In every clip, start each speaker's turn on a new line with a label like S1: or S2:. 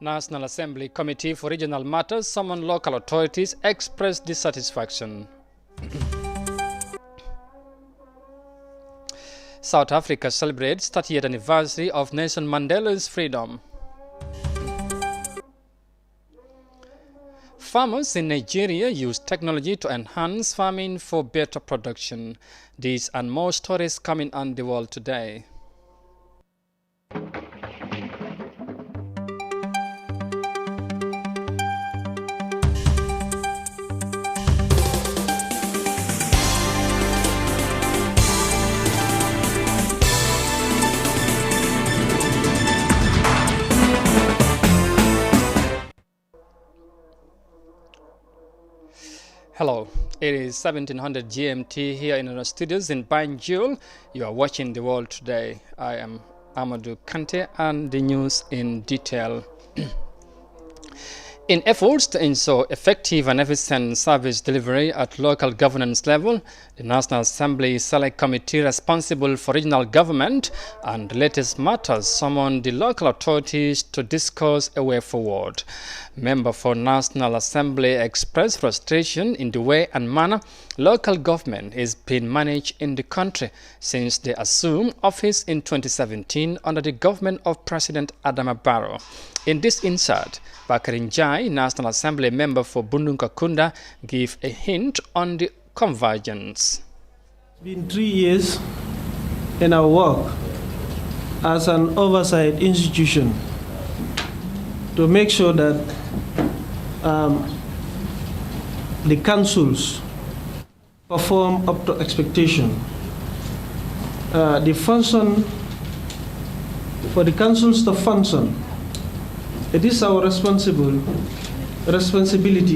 S1: National Assembly Committee for Regional Matters summoned local authorities expressed dissatisfaction. South Africa celebrates 30th anniversary of Nelson Mandela's freedom. Farmers in Nigeria use technology to enhance farming for better production. These and more stories coming on the world today. Hello, it is 1700 GMT here in our studios in Banjul. You are watching The World Today. I am Amadou Kante and the news in detail. In efforts to ensure effective and efficient service delivery at local governance level, the National Assembly Select Committee responsible for regional government and related matters summoned the local authorities to discuss a way forward. Member for National Assembly expressed frustration in the way and manner local government is being managed in the country since they assumed office in 2017 under the government of President Adama Barrow. In this insert, Bakarin Jai, National Assembly member for Bundunkakunda, gave a hint on the convergence.
S2: It's been 3 years in our work as an oversight institution to make sure that the councils perform up to expectation. The function for the councils to function, it is our responsibility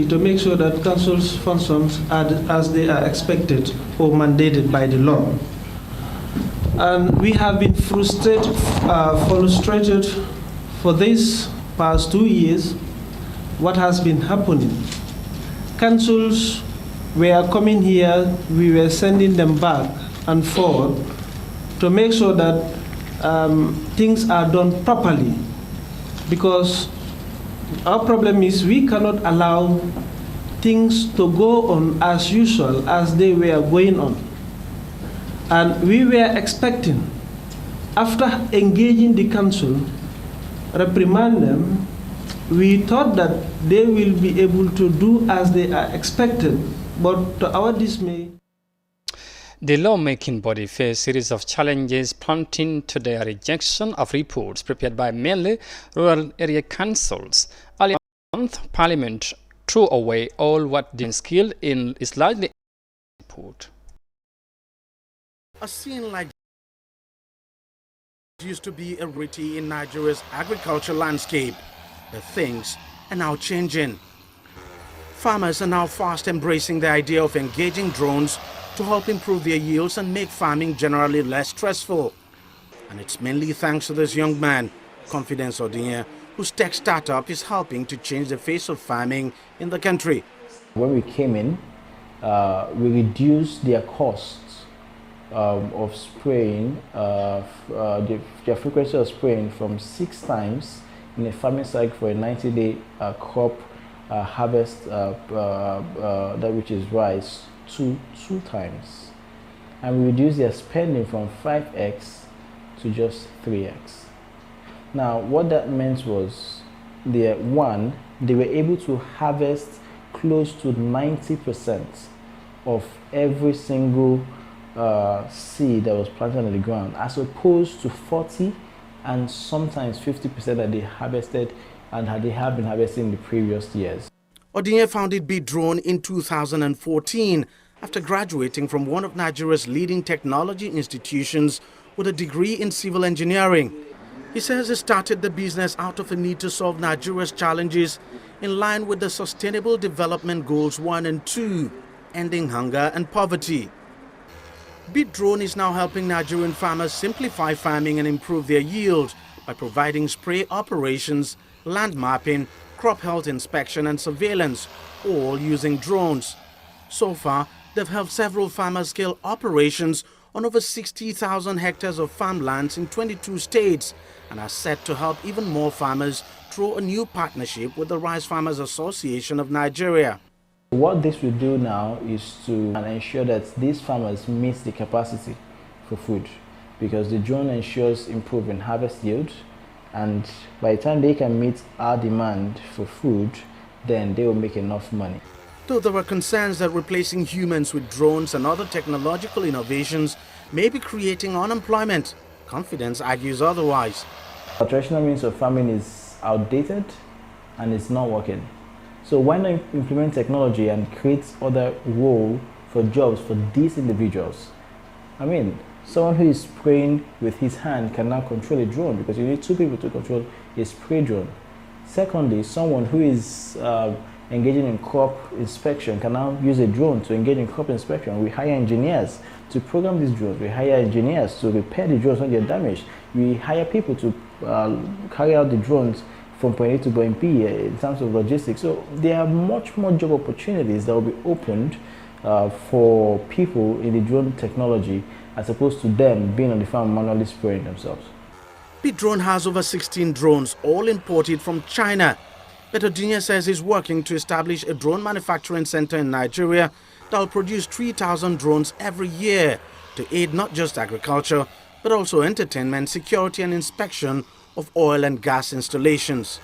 S2: to make sure that councils function as they are expected or mandated by the law. And we have been frustrated for these past 2 years. What has been happening? Councils were coming here, we were sending them back and forth to make sure that things are done properly. Because our problem is we cannot allow things to go on as usual as they were going on. And we were expecting, after engaging the council, reprimand them, we thought that they will be able to do as they are expected, but to our dismay.
S1: The lawmaking body faced a series of challenges prompting to their rejection of reports prepared by mainly rural area councils. Earlier month, Parliament threw away all what the skill in is largely report.
S3: A scene like used to be a rarity in Nigeria's agricultural landscape, but things are now changing. Farmers are now fast embracing the idea of engaging drones to help improve their yields and make farming generally less stressful. And it's mainly thanks to this young man, Confidence Odinye, whose tech startup is helping to change the face of farming in the country.
S4: When we came in, we reduced their costs of spraying, their frequency of spraying from 6 times in a farming cycle for a 90-day crop harvest, that which is rice, to 2 times. And we reduced their spending from 5x to just 3x. Now, what that meant was, they were able to harvest close to 90% of every single seed that was planted on the ground, as opposed to 40 and sometimes 50% that they harvested and they have been harvesting in the previous years.
S3: Odinye founded Beat Drone in 2014 after graduating from one of Nigeria's leading technology institutions with a degree in civil engineering. He says he started the business out of a need to solve Nigeria's challenges in line with the Sustainable Development Goals 1 and 2, ending hunger and poverty. Beat Drone is now helping Nigerian farmers simplify farming and improve their yield by providing spray operations, land mapping, crop health inspection and surveillance, all using drones. So far, they've helped several farmers scale operations on over 60,000 hectares of farmlands in 22 states and are set to help even more farmers through a new partnership with the Rice Farmers Association of Nigeria.
S4: What this will do now is to ensure that these farmers meet the capacity for food, because the drone ensures improving harvest yield, and by the time they can meet our demand for food, then they will make enough money.
S3: Though there are concerns that replacing humans with drones and other technological innovations may be creating unemployment, Confidence argues otherwise.
S4: The traditional means of farming is outdated and it's not working. So why not implement technology and create other role for jobs for these individuals? I mean, someone who is spraying with his hand can now control a drone, because you need two people to control a spray drone. Secondly, someone who is engaging in crop inspection can now use a drone to engage in crop inspection. We hire engineers to program these drones. We hire engineers to repair the drones when they're damaged. We hire people to carry out the drones from point A to point B in terms of logistics. So there are much more job opportunities that will be opened for people in the drone technology, as opposed to them being on the farm manually spraying themselves.
S3: The drone has over 16 drones, all imported from China. Petodinia says he's working to establish a drone manufacturing center in Nigeria that will produce 3,000 drones every year to aid not just agriculture, but also entertainment, security and inspection of oil and gas installations.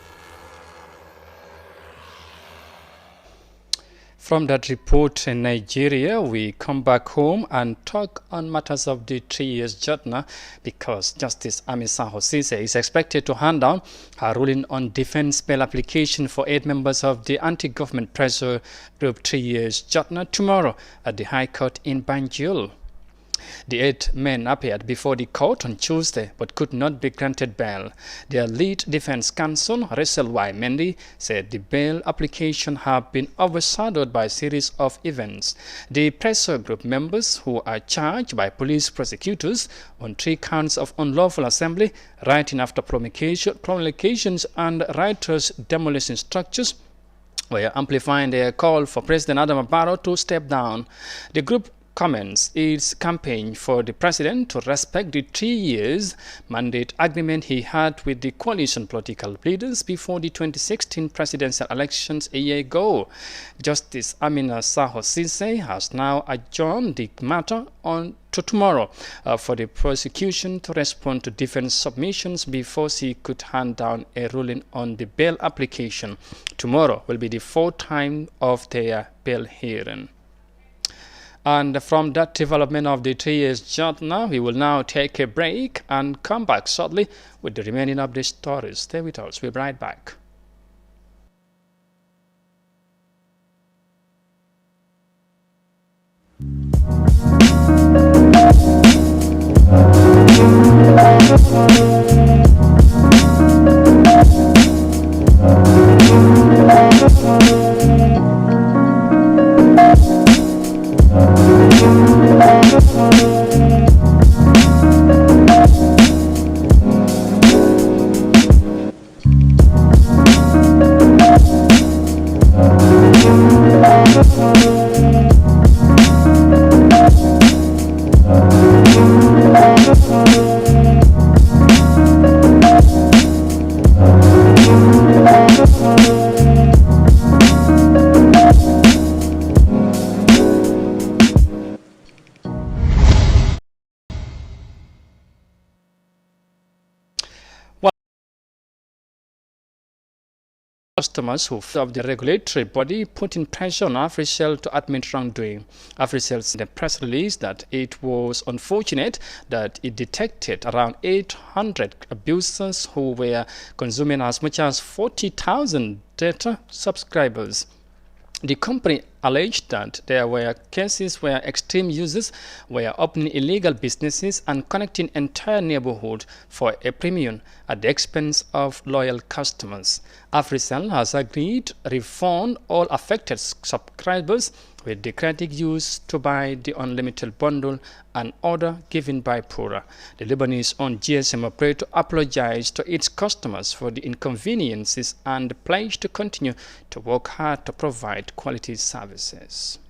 S1: From that report in Nigeria, we come back home and talk on matters of the 3 years judgment, because Justice Amisa Hosise is expected to hand down her ruling on defense bail application for 8 members of the anti-government pressure group 3 years judgment tomorrow at the High Court in Banjul. The 8 men appeared before the court on Tuesday but could not be granted bail. Their lead defense counsel, Rachel Y. Mendy, said the bail application have been overshadowed by a series of events. The pressure group members, who are charged by police prosecutors on 3 counts of unlawful assembly, rioting after promulgations and riotous demolition structures, were amplifying their call for President Adama Barrow to step down. The group comments its campaign for the president to respect the 3 years mandate agreement he had with the coalition political leaders before the 2016 presidential elections a year ago. Justice Amina Hosise has now adjourned the matter to tomorrow for the prosecution to respond to defense submissions before she could hand down a ruling on the bail application. Tomorrow will be the 4th time of their bail hearing. And from that development of the 3 years judgment, we will now take a break and come back shortly with the remaining of the stories. Stay with us. We'll be right back. Customers who of the regulatory body putting pressure on Africell to admit wrongdoing. Africell said in a press release that it was unfortunate that it detected around 800 abusers who were consuming as much as 40,000 data subscribers. The company alleged that there were cases where extreme users were opening illegal businesses and connecting entire neighborhoods for a premium at the expense of loyal customers. Africell has agreed to refund all affected subscribers with the credit used to buy the unlimited bundle and order given by Pura. The Lebanese-owned GSM operator apologized to its customers for the inconveniences and pledged to continue to work hard to provide quality services.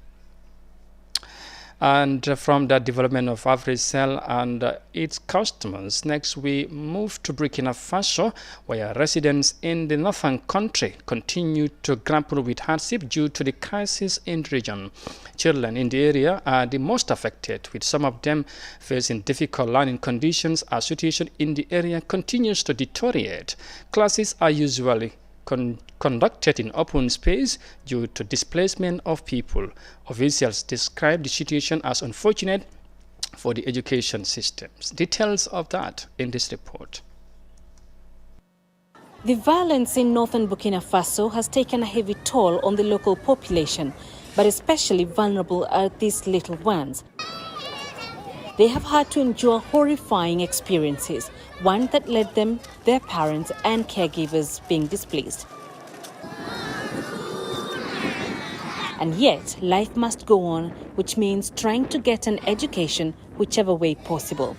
S1: And from the development of AfriCell and its customers, next we move to Burkina Faso, where residents in the northern country continue to grapple with hardship due to the crisis in the region. Children in the area are the most affected, with some of them facing difficult learning conditions as situation in the area continues to deteriorate. Classes are usually conducted in open space due to displacement of people. Officials describe the situation as unfortunate for the education systems. Details of that in this report.
S5: The violence in northern Burkina Faso has taken a heavy toll on the local population, but especially vulnerable are these little ones. They have had to endure horrifying experiences, one that led them, their parents and caregivers being displaced. And yet, life must go on, which means trying to get an education whichever way possible.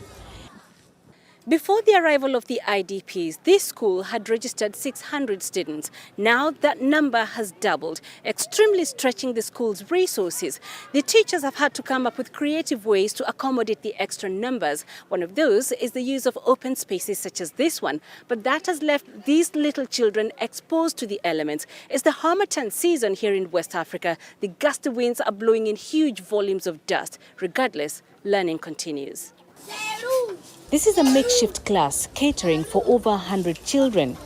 S5: Before the arrival of the IDPs, this school had registered 600 students. Now that number has doubled, extremely stretching the school's resources. The teachers have had to come up with creative ways to accommodate the extra numbers. One of those is the use of open spaces such as this one. But that has left these little children exposed to the elements. It's the Harmattan season here in West Africa. The gusty winds are blowing in huge volumes of dust. Regardless, learning continues. This is a makeshift class catering for over 100 children.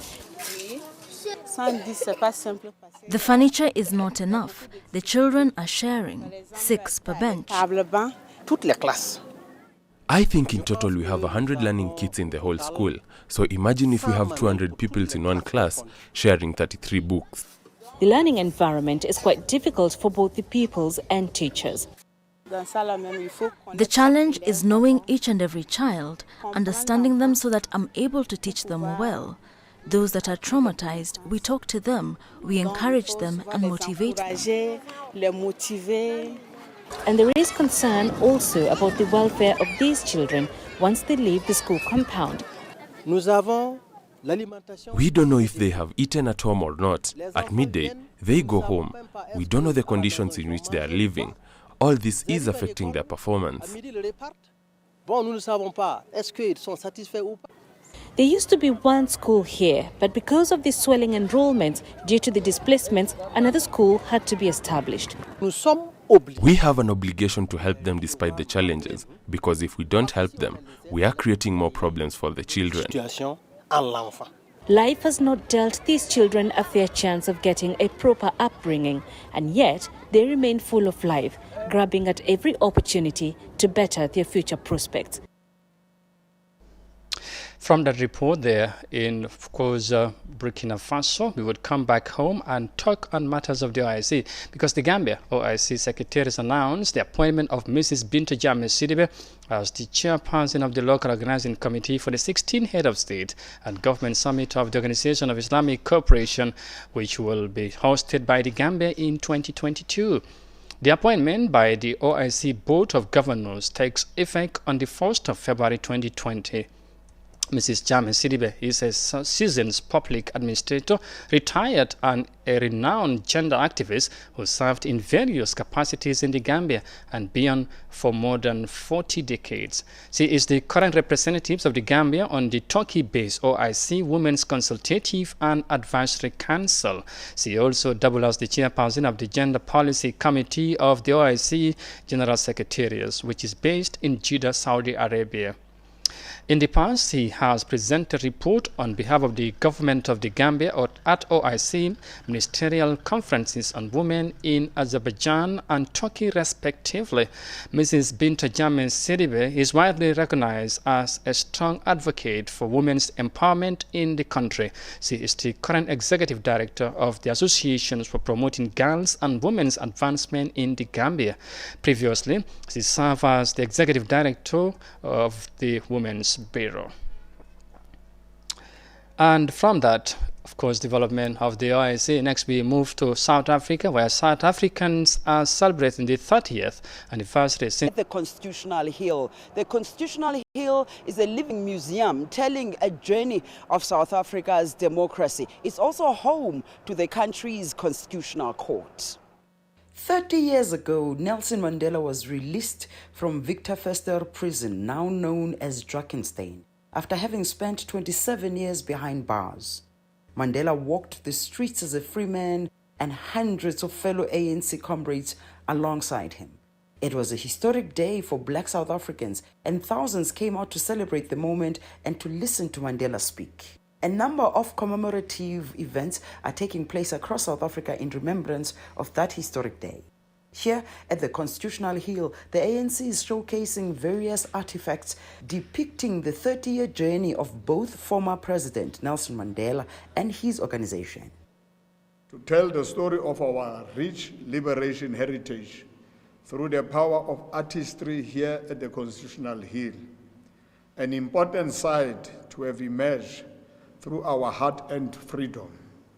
S6: The furniture is not enough. The children are sharing, 6 per bench.
S7: I think in total we have 100 learning kits in the whole school. So imagine if we have 200 pupils in one class sharing 33 books.
S5: The learning environment is quite difficult for both the pupils and teachers.
S6: The challenge is knowing each and every child, understanding them so that I'm able to teach them well. Those that are traumatized, we talk to them, we encourage them and motivate them.
S5: And there is concern also about the welfare of these children once they leave the school compound.
S7: We don't know if they have eaten at home or not. At midday, they go home. We don't know the conditions in which they are living. All this is affecting their performance.
S5: There used to be one school here, but because of the swelling enrollment due to the displacements, another school had to be established.
S7: We have an obligation to help them despite the challenges, because if we don't help them, we are creating more problems for the children.
S5: Life has not dealt these children a fair chance of getting a proper upbringing, and yet they remain full of life, grabbing at every opportunity to better their future prospects.
S1: From that report there in, of course, Burkina Faso, we would come back home and talk on matters of the OIC, because the Gambia OIC Secretary has announced the appointment of Mrs. Binta Jammeh Sidibe as the chairperson of the local organizing committee for the 16th Head of State and Government Summit of the Organization of Islamic Cooperation, which will be hosted by the Gambia in 2022. The appointment by the OIC Board of Governors takes effect on the 1st of February 2020. Mrs. Jammeh Sidibe is a seasoned public administrator, retired and a renowned gender activist who served in various capacities in the Gambia and beyond for more than 40 decades. She is the current representative of the Gambia on the Turkey-based OIC Women's Consultative and Advisory Council. She also doubles as the chairperson of the Gender Policy Committee of the OIC General Secretariat, which is based in Jeddah, Saudi Arabia. In the past, he has presented a report on behalf of the government of the Gambia at OIC ministerial conferences on women in Azerbaijan and Turkey, respectively. Mrs. Binta Jammeh Sidibe is widely recognized as a strong advocate for women's empowerment in the country. She is the current executive director of the Associations for Promoting Girls and Women's Advancement in the Gambia. Previously, she served as the executive director of the Women's Bureau. And from that, of course, development of the OIC, next we move to South Africa, where South Africans are celebrating the 30th anniversary since
S8: the Constitutional Hill. The Constitutional Hill is a living museum telling a journey of South Africa's democracy. It's also home to the country's constitutional court. 30 years ago, Nelson Mandela was released from Victor Verster prison, now known as Drakenstein, after having spent 27 years behind bars. Mandela walked the streets as a free man and hundreds of fellow ANC comrades alongside him. It was a historic day for Black South Africans, and thousands came out to celebrate the moment and to listen to Mandela speak. A number of commemorative events are taking place across South Africa in remembrance of that historic day. Here at the Constitutional Hill, the ANC is showcasing various artifacts depicting the 30-year journey of both former President Nelson Mandela and his organization.
S9: To tell the story of our rich liberation heritage through the power of artistry here at the Constitutional Hill, an important site to have emerged through our heart-earned freedom.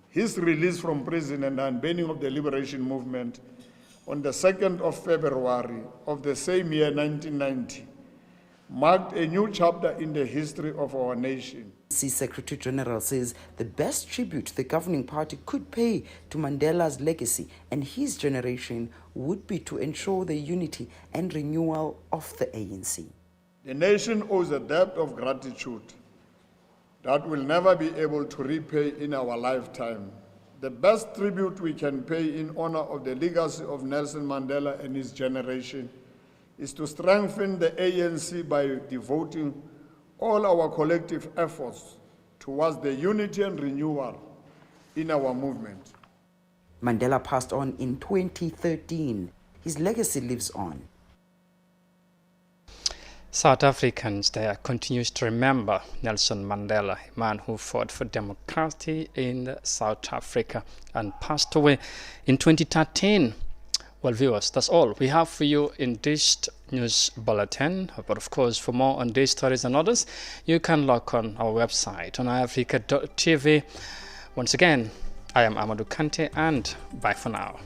S9: His release from prison and the unveiling of the liberation movement on the 2nd of February of the same year, 1990, marked a new chapter in the history of our nation.
S8: The Secretary General says the best tribute the governing party could pay to Mandela's legacy and his generation would be to ensure the unity and renewal of the ANC.
S9: The nation owes a debt of gratitude that we'll never be able to repay in our lifetime. The best tribute we can pay in honor of the legacy of Nelson Mandela and his generation is to strengthen the ANC by devoting all our collective efforts towards the unity and renewal in our movement.
S8: Mandela passed on in 2013. His legacy lives on.
S1: South Africans there continues to remember Nelson Mandela, a man who fought for democracy in South Africa and passed away in 2013. Well, viewers, that's all we have for you in this news bulletin. But of course, for more on these stories and others, you can log on our website on iafrica.tv. Once again, I am Amadou Kante, and bye for now.